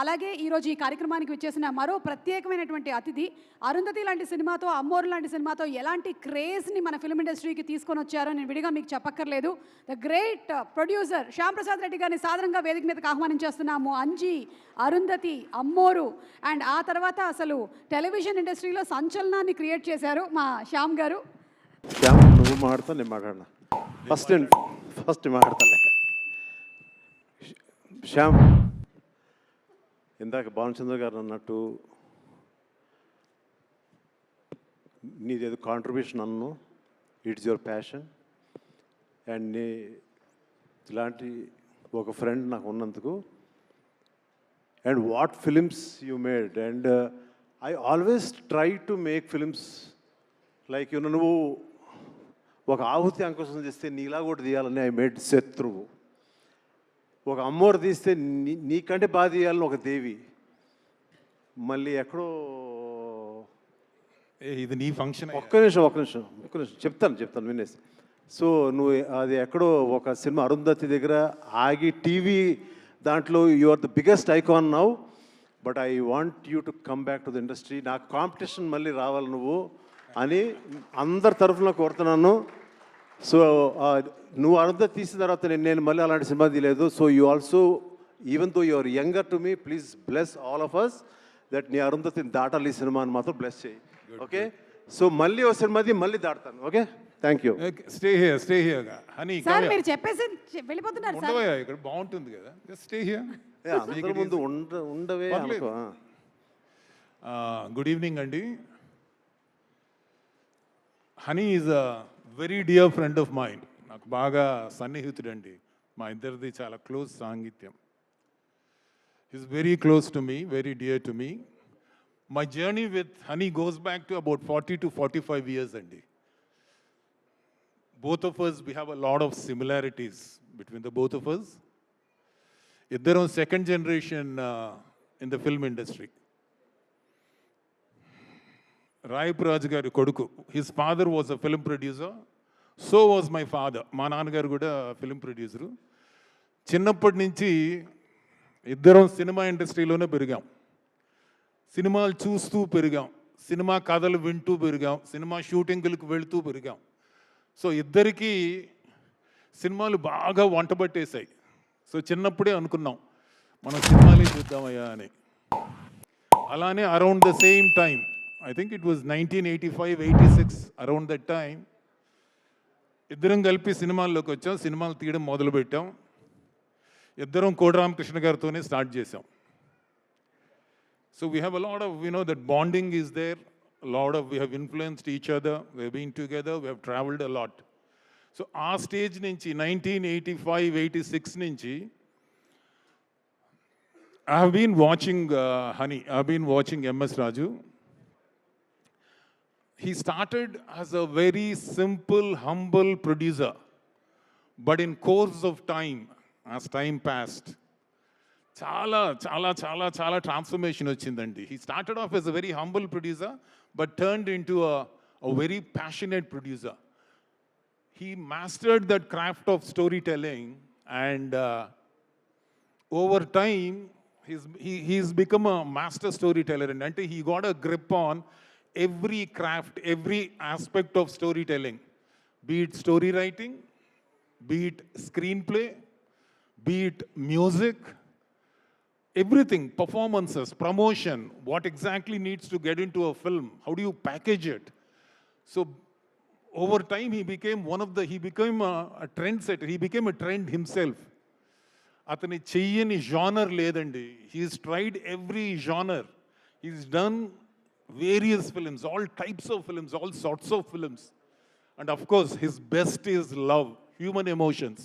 అలాగే ఈరోజు ఈ కార్యక్రమానికి వచ్చేసిన మరో ప్రత్యేకమైనటువంటి అతిథి అరుంధతి లాంటి సినిమాతో, అమ్మోరు లాంటి సినిమాతో ఎలాంటి క్రేజ్ని మన ఫిల్మ్ ఇండస్ట్రీకి తీసుకొని వచ్చారో నేను విడిగా మీకు చెప్పక్కర్లేదు. The great producer Shyam Prasad Reddy గారిని సాధారణంగా వేదిక మీదకి ఆహ్వానించేస్తున్నాము. అంజీ, అరుంధతి, అమ్మోరు అండ్ ఆ తర్వాత అసలు టెలివిజన్ ఇండస్ట్రీలో సంచలనాన్ని క్రియేట్ చేశారు మా శ్యామ్ గారు. శ్యామ్, నువ్వు మాట్లాడతా, నేను మాట్లాడినా ఫస్ట్ మాట్లాడతాను. శ్యామ్, ఇందాక భానుచంద్ర గారు అన్నట్టు నీదేదో కాంట్రిబ్యూషన్ అన్ను, ఇట్స్ యువర్ ప్యాషన్. అండ్ ఇలాంటి ఒక ఫ్రెండ్ నాకు ఉన్నందుకు, and what films you made. And I always try to make films like నువ్వు ఒక ఆహుతి అంకుశం చేస్తే నీలా కూడా తీయాలని ఐ మేడ్ శత్రువు. ఒక అమ్మోరు తీస్తే నీకంటే బాగా తీయాలని ఒక దేవి. మళ్ళీ ఎక్కడో ఇది నీ ఫంక్షన్. ఒక్క నిమిషం చెప్తాను వినేసి. సో నువ్వు అది ఎక్కడో ఒక సినిమా అరుంధతి దగ్గర ఆగి టీవీ దాంట్లో you are the biggest icon now. But I want you to come back to the industry. నాకు కాంపిటీషన్ మళ్ళీ రావాలి నువ్వు అని అందరి తరఫున కోరుతున్నాను. సో నువ్వు అరుంధతి తీసిన తర్వాత నేను మళ్ళీ అలాంటి సినిమా తీయలేదు. So you also, even though you're younger to me, please bless all of us that నీ అరుంధతిని దాటాలి ఈ సినిమాని మాత్రం బ్లెస్ చేయి. ఓకే, సో మళ్ళీ ఓ సినిమాది మళ్ళీ దాటుతాను. Okay, thank you. Stay here honey. Sir మీరు చెప్పేసి వెళ్ళిపోతున్నారు సార్. ఉండవయ్యా, ఇక్కడ బాగుంటుంది కదా, స్టే హియర్. అందరి ముందు ఉండవే. గుడ్ ఈవినింగ్ అండి. Honey is a very dear friend of mind. నాకు బాగా సన్నిహితుడండి. మా ఇద్దరిది చాలా క్లోజ్ సాంగిత్యం. Is very close to me, very dear to me. My journey with honey goes back to about 40 to 45 years అండి. Both of us, we have a lot of similarities between the both of us. ఇద్దరం second generation in the film industry. Rayapuraju గారి కొడుకు, his father was a film producer, so was my father. మా నాన్నగారు కూడా film producer. చిన్నప్పటి నుంచి ఇద్దరం cinema ఇండస్ట్రీలోనే పెరిగాం. సినిమాలు చూస్తూ పెరిగాం, సినిమా కథలు వింటూ పెరిగాం, సినిమా షూటింగులకు వెళుతూ పెరిగాం. సో ఇద్దరికీ సినిమాలు బాగా వంటబట్టేశాయి. సో చిన్నప్పుడే అనుకున్నాం మనం సినిమాలే చూద్దామయ్యా అని. అలానే around the same time, I think it was 1985-86, around that time, ఇద్దరం కలిపి సినిమాల్లోకి వచ్చాం. సినిమాలు తీయడం మొదలుపెట్టాం. ఇద్దరం కోటరామకృష్ణ గారితోనే స్టార్ట్ చేసాం. So we have a lot of, that bonding is there. We have influenced each other. We have been together. We have traveled a lot. So ఆ స్టేజ్ నుంచి 1985-86 నుంచి I have been watching Honey. I have been watching MS Raju. He started as a very simple, humble producer. But in course of time, as time passed, chala transformation వచ్చిందండి. He started off as a very humble producer, but turned into a very passionate producer. He mastered that craft of storytelling, and over time, he's become a master storyteller. And he got a grip on every craft, every aspect of storytelling, be it story writing, be it screenplay, be it music, everything, performances, promotion, what exactly needs to get into a film, how do you package it. So over time he became a trendsetter. He became a trend himself. Atani cheyyani genre ledandi. He's tried every genre. He's done various films, all types of films, all sorts of films. And of course, his best is love, human emotions.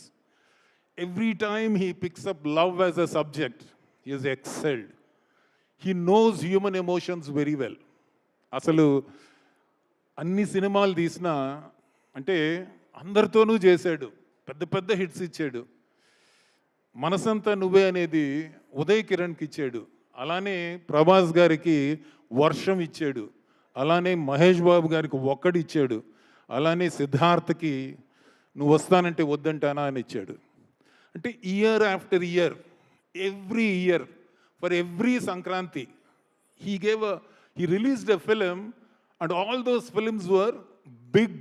Every time he picks up love as a subject, he has excelled. He knows human emotions very well. అసలు అన్ని సినిమాలు తీసినా అంటే అందరితోనూ చేశాడు, పెద్ద పెద్ద hits ఇచ్చాడు. మనసంతా నువ్వే అనేది ఉదయ్ కిరణ్కి ఇచ్చాడు. అలానే ప్రభాస్ గారికి వర్షం ఇచ్చాడు. అలానే మహేష్ బాబు గారికి ఒక్కడి ఇచ్చాడు. అలానే సిద్ధార్థకి నువ్వు వస్తానంటే వద్దంటానా అని ఇచ్చాడు. అంటే year after year, every year for every Sankranti. He released a film, and all those films were big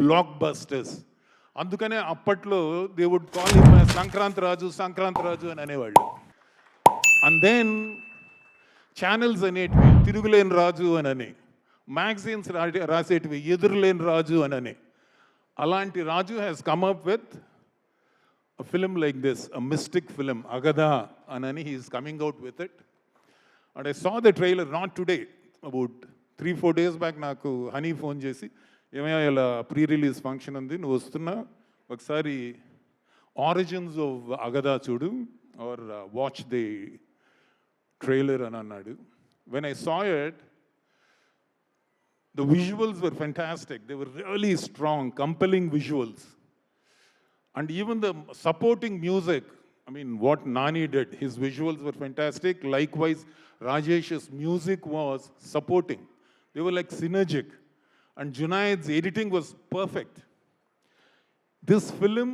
blockbusters. అందుకనే అప్పట్లో they would call him Sankranti రాజు అని అనేవాళ్ళు. And then ఛానల్స్ అనేటివి తిరుగులేని రాజు అని, మ్యాగజైన్స్ రాసేటివి ఎదురులేని రాజు అని. అలాంటి రాజు has come up with a film like this, a mystic film, Agada anani. He is coming out with it. And I saw the trailer not today, about 3-4 days back. Naku Honey phone chesi emaya ila pre-release function undi, nu vastunna okkasari origins of Agada chudu or watch the trailer అని అన్నాడు. When I saw it, the visuals were fantastic. They were really strong, compelling visuals. And even the supporting music, I mean, what Nani did, his visuals were fantastic. Likewise, Rajesh's music was supporting. They were like synergic. And Junaid's editing was perfect. This film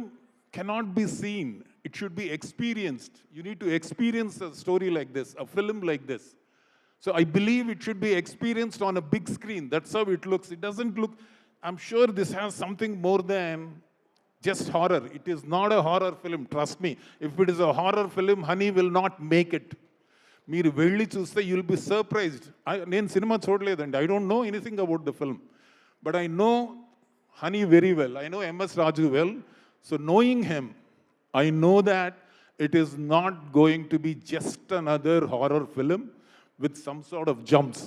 cannot be seen. It should be experienced. You need to experience a story like this, a film like this. So I believe it should be experienced on a big screen. That's how it looks. It doesn't look, I'm sure this has something more than just horror. It is not a horror film, trust me. If it is a horror film, Honey will not make it. మీరు వెళ్ళి చూస్తే you'll be surprised. నేను cinema చూడలేదండి. I don't know anything about the film. But I know Honey very well. I know MS Raju well. So knowing him, I know that it is not going to be just another horror film with some sort of jumps.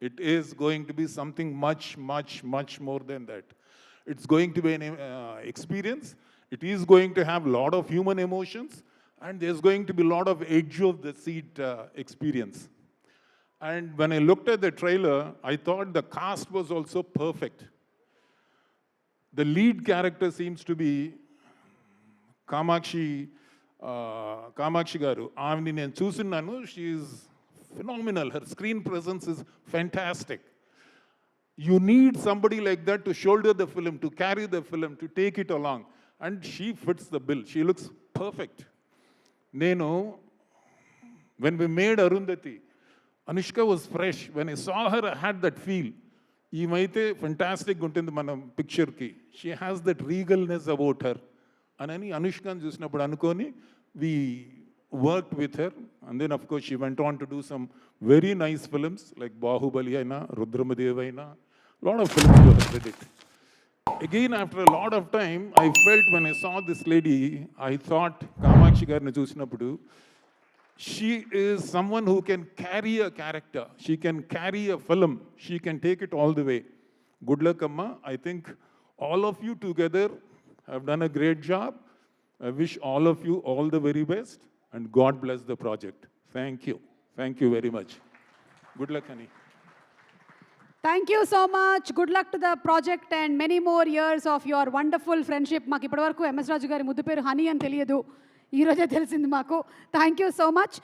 It is going to be something much, much, much more than that. It's going to be an experience. It is going to have a lot of human emotions, and there's going to be a lot of edge of the seat experience. And when I looked at the trailer, I thought the cast was also perfect. The lead character seems to be Kamakshi garu. Avni nenu chusunnanu. She is phenomenal. Her screen presence is fantastic. You need somebody like that to shoulder the film, to carry the film, to take it along. And she fits the bill. She looks perfect. When we made Arundhati, Anushka was fresh. When I saw her, I had that feel. Eemaithe fantastic untundi mana picture ki. She has that regalness about her. Anani Anushka chusinapudu anukoni we worked with her, and then of course she went on to do some very nice films like Bahubali aina, Rudramadeva aina, lot of films to her credit. Again, after a lot of time, I felt when I saw this lady, I thought Kamakshi garni chusinapudu, she is someone who can carry a character, she can carry a film, she can take it all the way. Good luck, Amma. I think all of you together have done a great job. I wish all of you all the very best, and God bless the project. Thank you. Thank you very much. Good luck, Honey. Thank you so much. Good luck to the project and many more years of your wonderful friendship. మాకు ఇప్పటివరకు MS రాజు గారి ముద్దు పేరు honey అని తెలియదు, ఈరోజే తెలిసింది మాకు. Thank you so much.